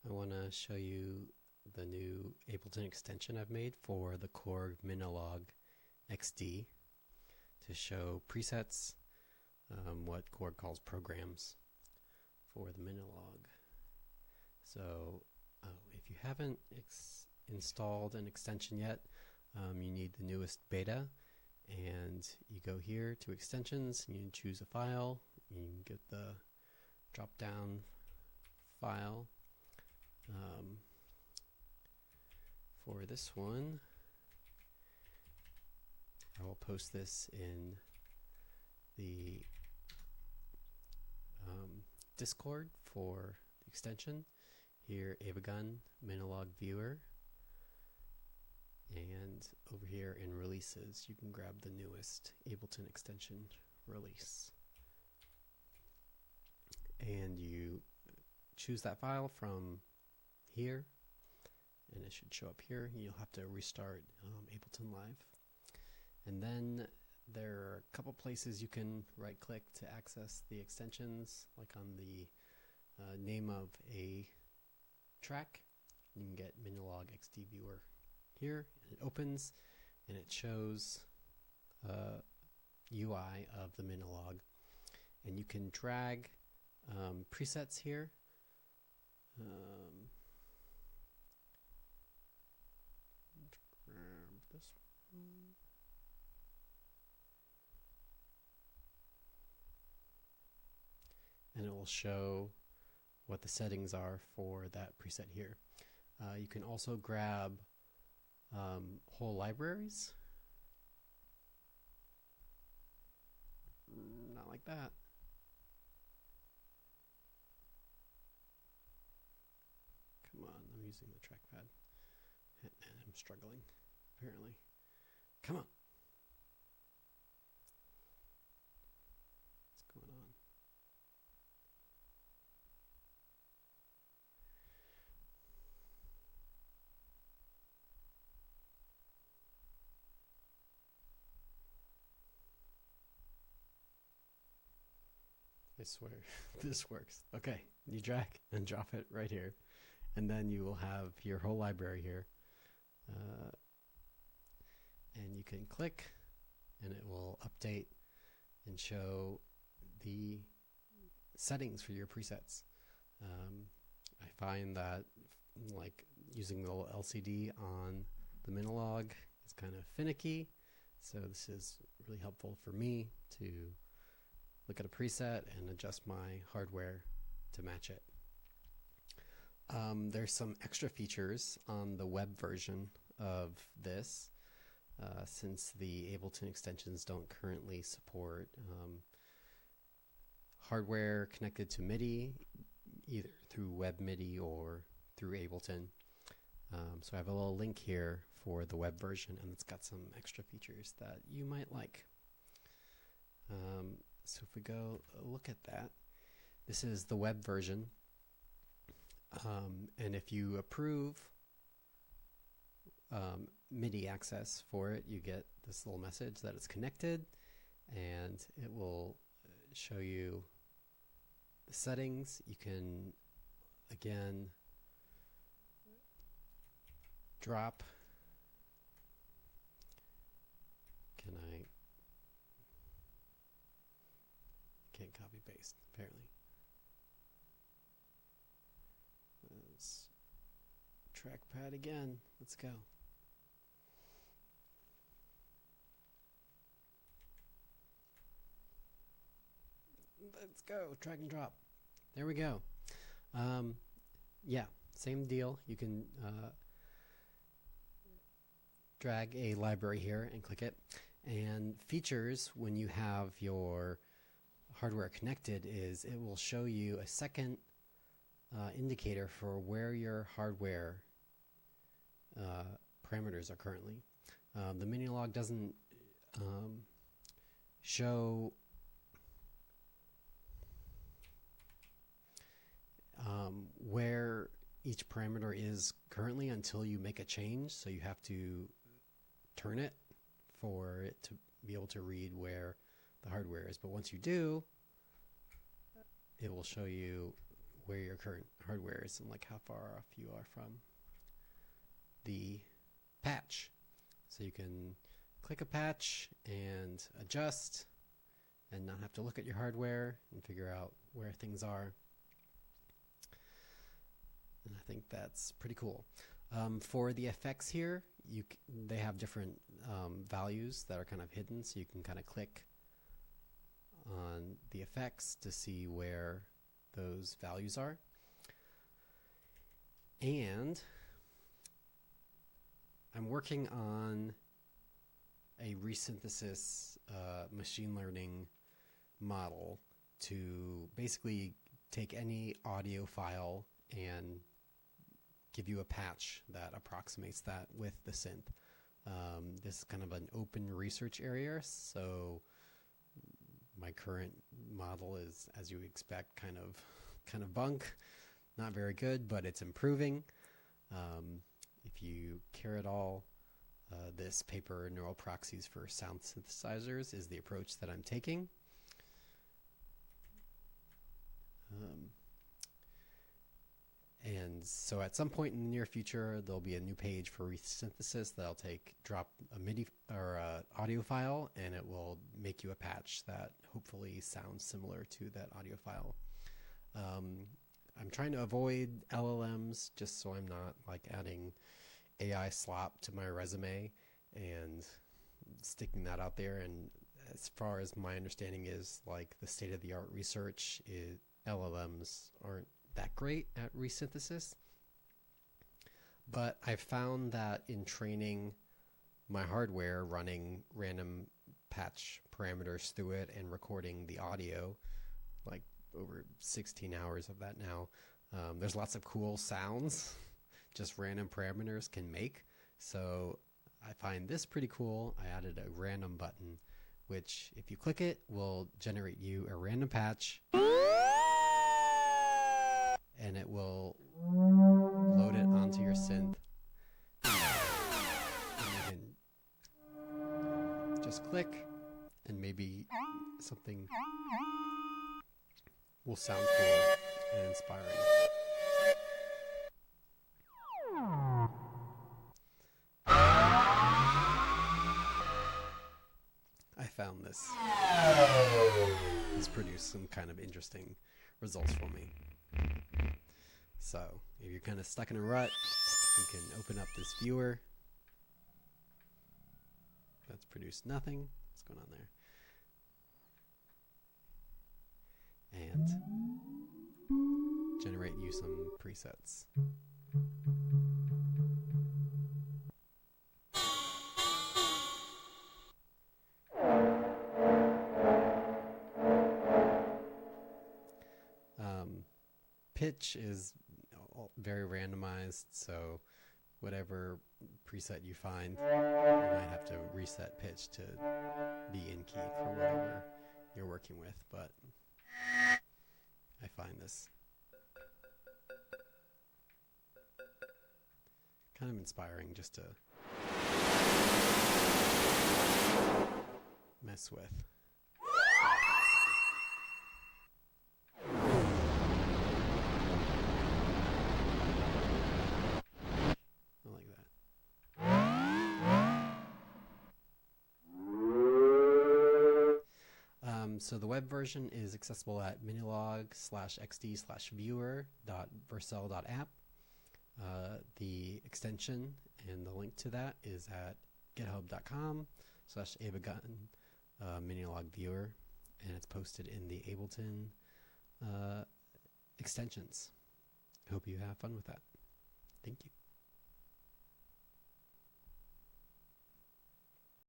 I want to show you the new Ableton extension I've made for the Korg Minilogue XD to show presets, what Korg calls programs for the Minilogue. So if you haven't installed an extension yet, you need the newest beta, and you go here to extensions and you choose a file. You can get the drop down file. For this one, I will post this in the Discord for the extension. Here, Abagun Minilogue Viewer, and over here in releases, you can grab the newest Ableton extension release, and you choose that file from here, and it should show up here. You'll have to restart Ableton Live, and then there are a couple places you can right click to access the extensions, like on the name of a track. You can get Minilogue XD Viewer here, and it opens and it shows UI of the Minilogue, and you can drag presets here. Grab this one. And it will show what the settings are for that preset here. You can also grab whole libraries. Not like that. Come on, I'm using the trackpad. And I'm struggling, apparently. Come on. What's going on? I swear, this works. Okay, you drag and drop it right here, and then you will have your whole library here. And you can click, and it will update and show the settings for your presets. I find that like using the little LCD on the Minilogue is kind of finicky, so this is really helpful for me to look at a preset and adjust my hardware to match it. There's some extra features on the web version of this, since the Ableton extensions don't currently support hardware connected to MIDI, either through web MIDI or through Ableton. So I have a little link here for the web version, and it's got some extra features that you might like. So if we go look at that, this is the web version, and if you approve MIDI access for it, you get this little message that it's connected, and it will show you the settings. You can again drop. Can't copy paste apparently. Let's trackpad again. Let's go. Let's go. Drag and drop. There we go. Yeah, same deal. You can drag a library here and click it. And features when you have your hardware connected is it will show you a second indicator for where your hardware parameters are currently. The Minilogue doesn't show where each parameter is currently until you make a change, so you have to turn it for it to be able to read where the hardware is. But once you do, it will show you where your current hardware is and like how far off you are from the patch. So you can click a patch and adjust and not have to look at your hardware and figure out where things are. And I think that's pretty cool. For the effects here, they have different values that are kind of hidden, so you can kind of click on the effects to see where those values are. And I'm working on a resynthesis machine learning model to basically take any audio file and give you a patch that approximates that with the synth. This is kind of an open research area, so my current model is, as you expect, kind of bunk, not very good, but it's improving. If you care at all, this paper, Neural Proxies for Sound Synthesizers, is the approach that I'm taking. And so at some point in the near future, there'll be a new page for resynthesis that I'll drop a MIDI or a audio file, and it will make you a patch that hopefully sounds similar to that audio file. I'm trying to avoid LLMs just so I'm not like adding AI slop to my resume and sticking that out there. And as far as my understanding is, like, the state-of-the-art research is LLMs aren't that great at resynthesis. But I found that in training my hardware, running random patch parameters through it and recording the audio, like over 16 hours of that now, there's lots of cool sounds just random parameters can make. So I find this pretty cool. I added a random button, which if you click it will generate you a random patch, and it will load it onto your synth. And you can just click and maybe something will sound cool and inspiring. I found this has produced some kind of interesting results for me. So if you're kind of stuck in a rut, you can open up this viewer. That's produced nothing. What's going on there? And generate you some presets. Pitch is very randomized, so whatever preset you find, you might have to reset pitch to be in key for whatever you're working with, but I find this kind of inspiring just to mess with. So the web version is accessible at Minilogue/XD/Viewer.Vercel.app. The extension and the link to that is at github.com/Ableton Minilogue Viewer, and it's posted in the Ableton extensions. Hope you have fun with that. Thank you.